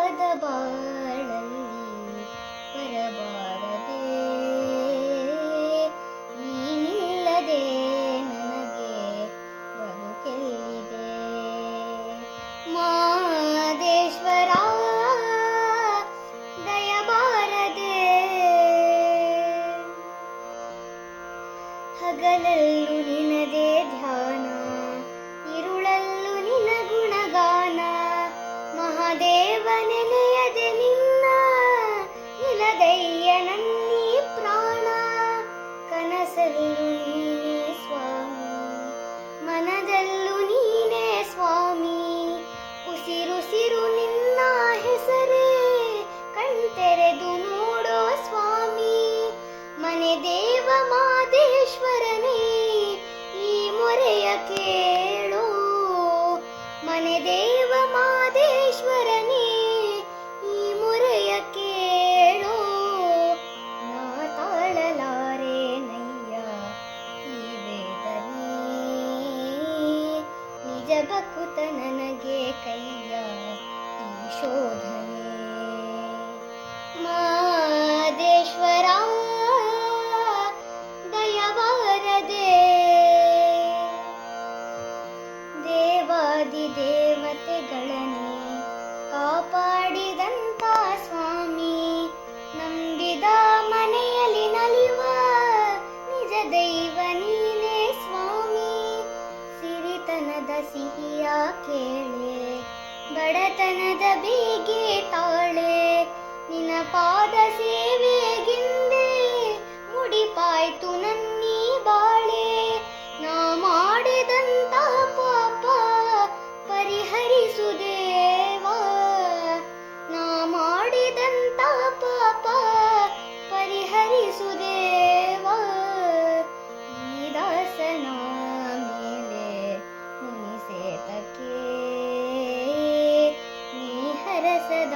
ಸುಖದ ಬಾಳಲ್ಲಿ ಬರಬಾರದೆ, ನೀನಿಲ್ಲದೆ ನನಗೆ ಬದುಕೆಲ್ಲಿದೆ. ಮಾದೇಶ್ವರ ದಯಬಾರದೆ, ಹಗಲಲ್ಲೂ ನಿನದೇ ಧ್ಯಾನ, ಇರುಳಲ್ಲೂ ನಿನ ಗುಣಗಾನ. ಮಹಾದೇವ ನೆನೆಯದೆ ನಿನ್ನ ಇಲದಯ್ಯ ನನ್ನೀ ಪ್ರಾಣ. ಕನಸಲ್ಲೂ ನೀನೇ ಸ್ವಾಮಿ, ಮನದಲ್ಲೂ ನೀನೇ ಸ್ವಾಮಿ. ಉಸಿರುಸಿರು ನಿನ್ನ ಹೆಸರೇ, ಕಣ್ತೆರೆದು ನೋಡೋ ಸ್ವಾಮಿ. ಮನೆ ದೇವ ಮಾದೇಶ್ವರನೇ ಈ ಮೊರೆಯ ಕೇಳೋ. ಮನೆ ದೇವ ಮಾದೇಶ್ವರನೇ ಈ ಮೊರೆಯ ಕೇಳೋ. ನಾ ತಾಳಲಾರೆ ನಯ್ಯ ಈ ವೇದನೆ, ನಿಜ ಬಕುತ ನನಗೆ ಕೈಯ ಈ ಶೋಧನೆ. ಮಾದೇಶ್ವರ ದಯಬಾರದೆ, ದೇವಾದಿ ದೇವತೆಗಳನ್ನೇ ಕಾಪಾಡಿದಂತ ಸ್ವಾಮಿ. ನಂಬಿದ ಮನೆಯಲ್ಲಿ ನಲಿವ ನಿಜ ದೈವ ನೀನೇ ಸ್ವಾಮಿ. ಸಿರಿತನದ ಸಿಹಿಯ ಕೇಳೆ, ಬಡತನದ ಬೇಗೆ ತಾಳೆ. ನಿನ್ನ ಪಾದ ಸೇವೆಗಿಂದೆ ಮುಡಿಪಾಯ್ತು ನನ್ನೀ ಬಾಳೆ. ನಾ ಮಾಡಿದಂತ ಪಾಪ ಪರಿಹರಿಸು ದೇವಾ, ನಾ ಮಾಡಿದಂತ ಪಾಪ ಪರಿಹರಿಸು ದೇವಾ. ಈ ದಾಸನ ಮೇಲೆ ಮುನಿಸೇತಕ್ಕೆ ನೀ ಹರಸದ